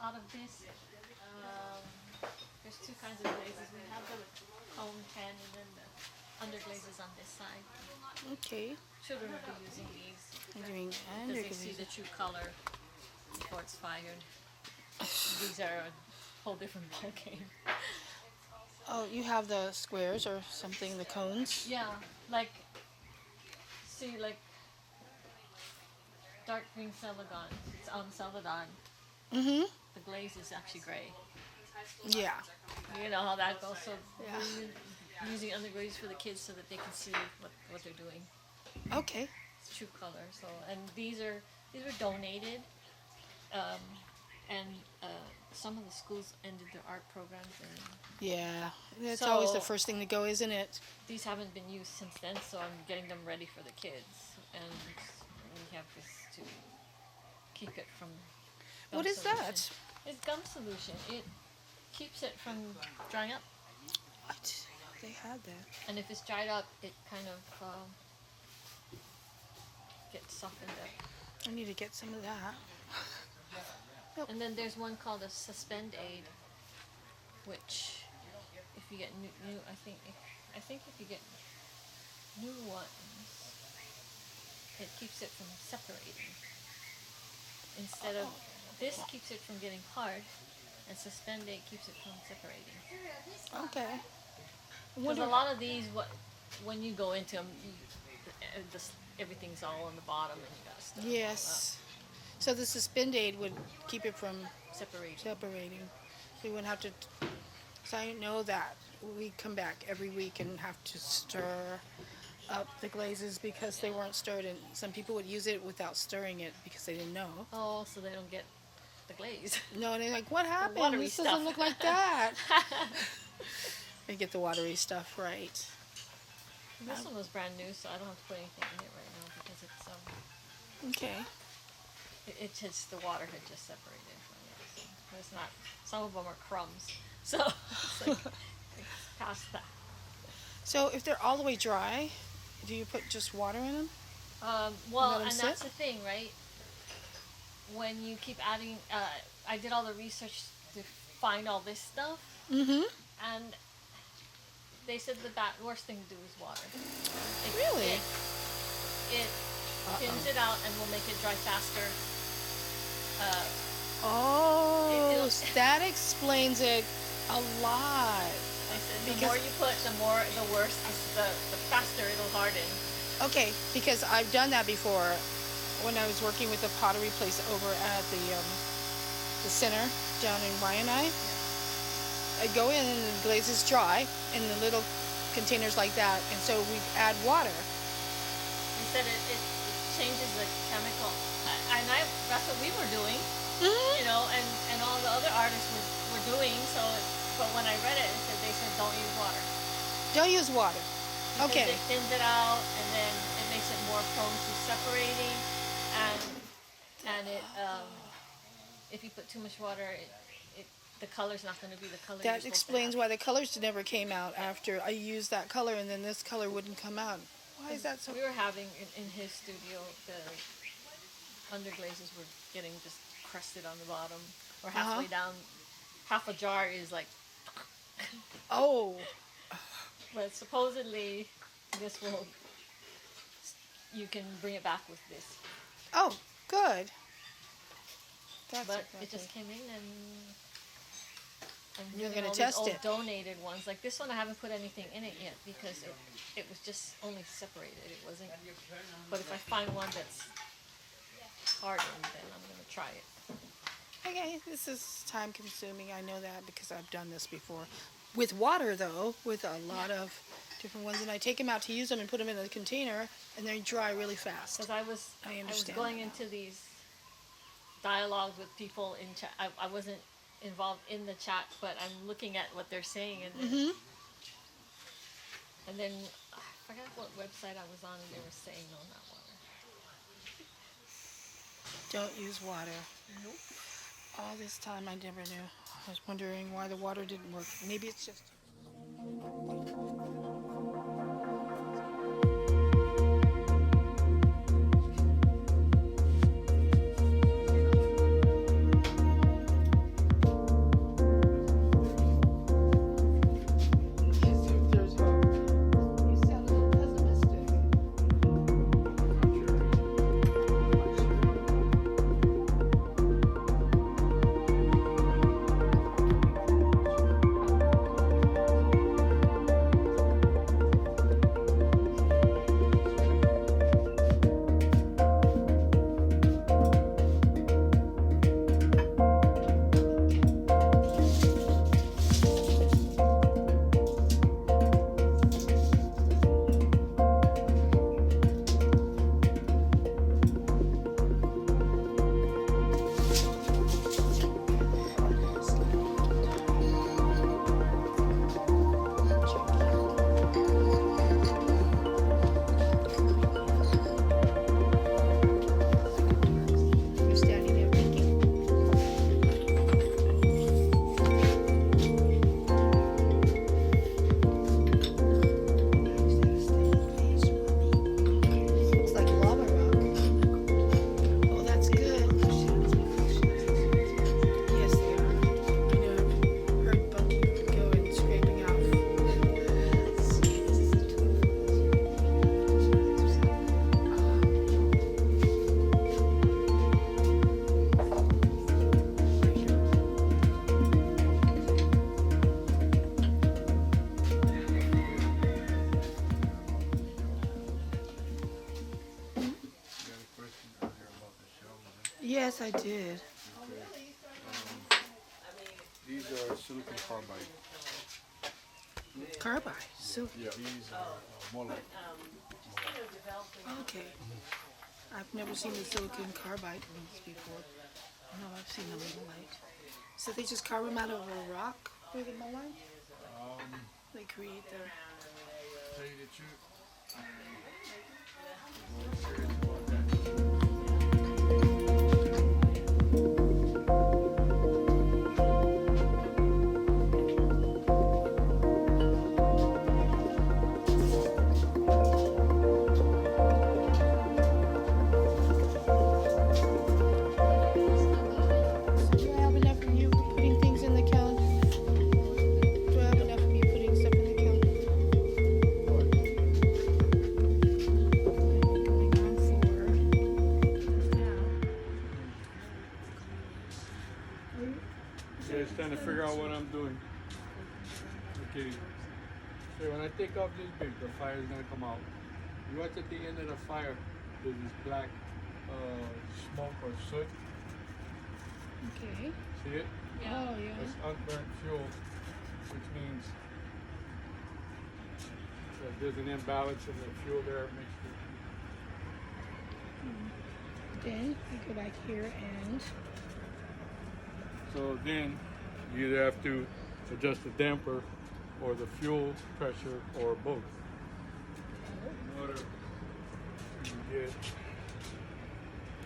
out of this. There's two kinds of glazes. We have the cone pen and then the underglazes on this side. Okay. Children will be using these I'm doing because they see the true color before it's fired. These are a whole different ballgame. Oh, you have the squares or something, the cones? Yeah, like, see, like, dark green celadon. It's on celadon. Mm-hmm. The glaze is actually gray. Yeah. You know how that goes. So Yeah. we're using underglaze for the kids so that they can see what they're doing. Okay. It's true color. So, and these were donated, and some of the schools ended their art programs, and Yeah. That's So- always the first thing to go, isn't it? these haven't been used since then. So I'm getting them ready for the kids, and we have this to keep it from. What is that? It's gum solution. It keeps it from drying up, What? They had that. and if it's dried up, it kind of gets softened up. I need to get some of that. And then there's one called a suspend aid, which if you get new I think if you get new ones, it keeps it from separating. Instead of this keeps it from getting hard, and suspend aid keeps it from separating. Okay. Because a lot of these, when you go into them, everything's all on the bottom, and you got stuff. Yes. So the suspend aid would keep it from Separating. separating. So you wouldn't have to. So I know that we come back every week and have to stir up the glazes because they weren't stirred, and some people would use it without stirring it because they didn't know. Oh, so they don't get the glaze. No, and they're like, "What happened? watery This stuff." doesn't look like that." They get the watery stuff right. This one was brand new, so I don't have to put anything in it right now because it's Okay. it just the water had just separated from it. So it's not. Some of them are crumbs, so it's like it's past that. So if they're all the way dry, do you put just water in them? Well, Let 'em and sit? that's the thing, right? When you keep adding, I did all the research to find all this stuff, Mm-hmm. and they said the worst thing to do is water. Really? It thins it out and will make it dry faster. Oh, It'll- that explains it a lot. I said the Because- more you put, the worse, the faster it'll harden. Okay, because I've done that before when I was working with the pottery place over at the center down in Moana. I go in and the glaze is dry in the little containers like that, and so we add water. They said it changes the chemical, and that's what we were doing, Mm-hmm. you know, and all the other artists were doing. So, but when I read it, they said don't use water. Don't use water. Because Okay. it thins it out, and then it makes it more prone to separating, and it if you put too much water, the color's not going to be the color. That explains why the colors never came out after I used that color, and then this color wouldn't come out. Why is that so? We were having in his studio, the underglazes were getting just crusted on the bottom, or halfway down. Half a jar is like, Oh, but supposedly this will. You can bring it back with this, oh, good. That's but exactly. it just came in and. I'm You're using gonna all test these old it. donated ones. Like this one, I haven't put anything in it yet because it was just only separated. It wasn't. But if I find one that's hardened, then I'm gonna try it. Okay, this is time consuming. I know that because I've done this before. With water, though, with a lot of different ones, and I take them out to use them and put them in a container, and they dry really fast. Because I was understand going that. into these dialogues with people in chat. I wasn't involved in the chat, but I'm looking at what they're saying, and and then I forgot what website I was on, and they were saying no, not water. Don't use water. Nope. All this time, I never knew. I was wondering why the water didn't work. Maybe it's just... Yes, I did. These are silicon carbide. Carbide. So Yeah. These are Moana. okay. I've never seen the silicon carbide ones before. No, I've seen them in the light. So they just carve them out of a rock for the Moana? They create their... Tell you the truth. Do I have enough of you putting things in the kiln? Do I have enough of you putting stuff in the kiln? Going on Yeah, it's trying to figure out what I'm doing. Okay. So when I take off this big, the fire is gonna come out. You watch at the end of the fire, there's this black smoke or soot. Okay. See it? Oh, yeah. It's unburnt fuel, which means that there's an imbalance in the fuel there mixed with. Then I go back here and... So then you either have to adjust the damper or the fuel pressure or both. In order to get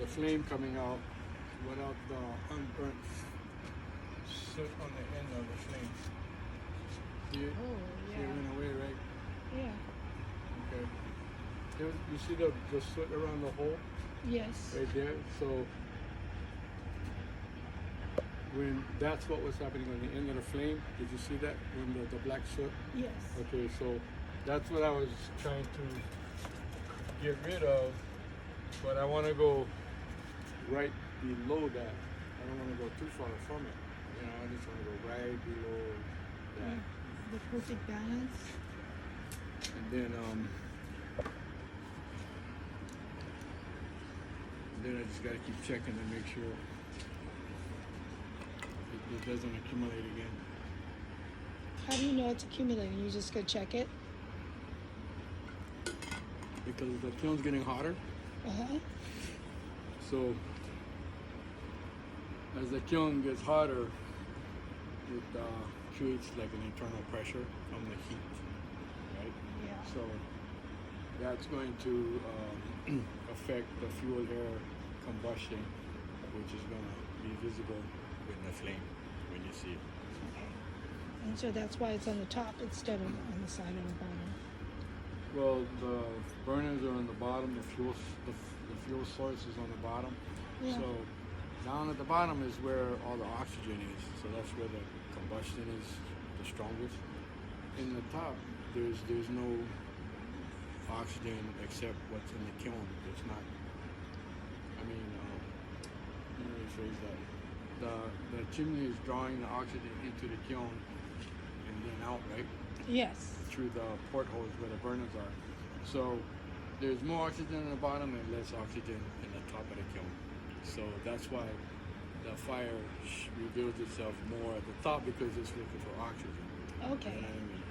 the flame coming out without the unburnt soot on the end of the flame. See it? Oh, See it yeah. went away, right? Yeah. Okay. You see the soot around the hole Yes. right there? So when that's what was happening on the end of the flame, did you see that? When the black soot? Yes. Okay, so that's what I was trying to get rid of, but I want to go right below that. I don't want to go too far from it. You know, I just want to go right below that. The perfect balance. And then I just got to keep checking to make sure it doesn't accumulate again. How do you know it's accumulating? You just go check it? Because the kiln's getting hotter. Uh-huh. So as the kiln gets hotter, it creates like an internal pressure from the heat, right? Yeah. So that's going to affect the fuel air combustion, which is going to be visible in the flame when you see it. Okay. And so that's why it's on the top instead of on the side or the bottom. Well, the burners are on the bottom. The fuel source is on the bottom. Yeah. So down at the bottom is where all the oxygen is. So that's where the combustion is the strongest. In the top, there's no oxygen except what's in the kiln. It's not. I mean, let me rephrase that. The chimney is drawing the oxygen into the kiln and then out, right? Yes. Through the portholes where the burners are. So there's more oxygen in the bottom and less oxygen in the top of the kiln. So that's why the fire reveals itself more at the top, because it's looking for oxygen. Okay. You know what I mean?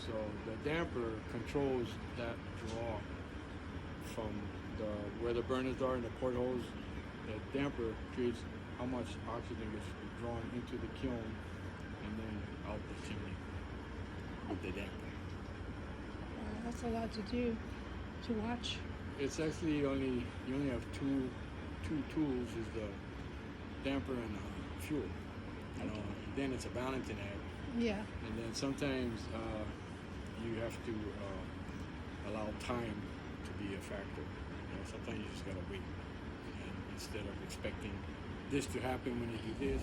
So the damper controls that draw from where the burners are in the portholes. The damper creates how much oxygen is drawn into the kiln and then out the chimney with the damper. That's a lot to do, to watch. It's actually you only have two tools, is the damper and the fuel. You know, then it's a balancing act. Yeah. And then sometimes you have to allow time to be a factor. You know, sometimes you just gotta wait. And instead of expecting this to happen when you do this.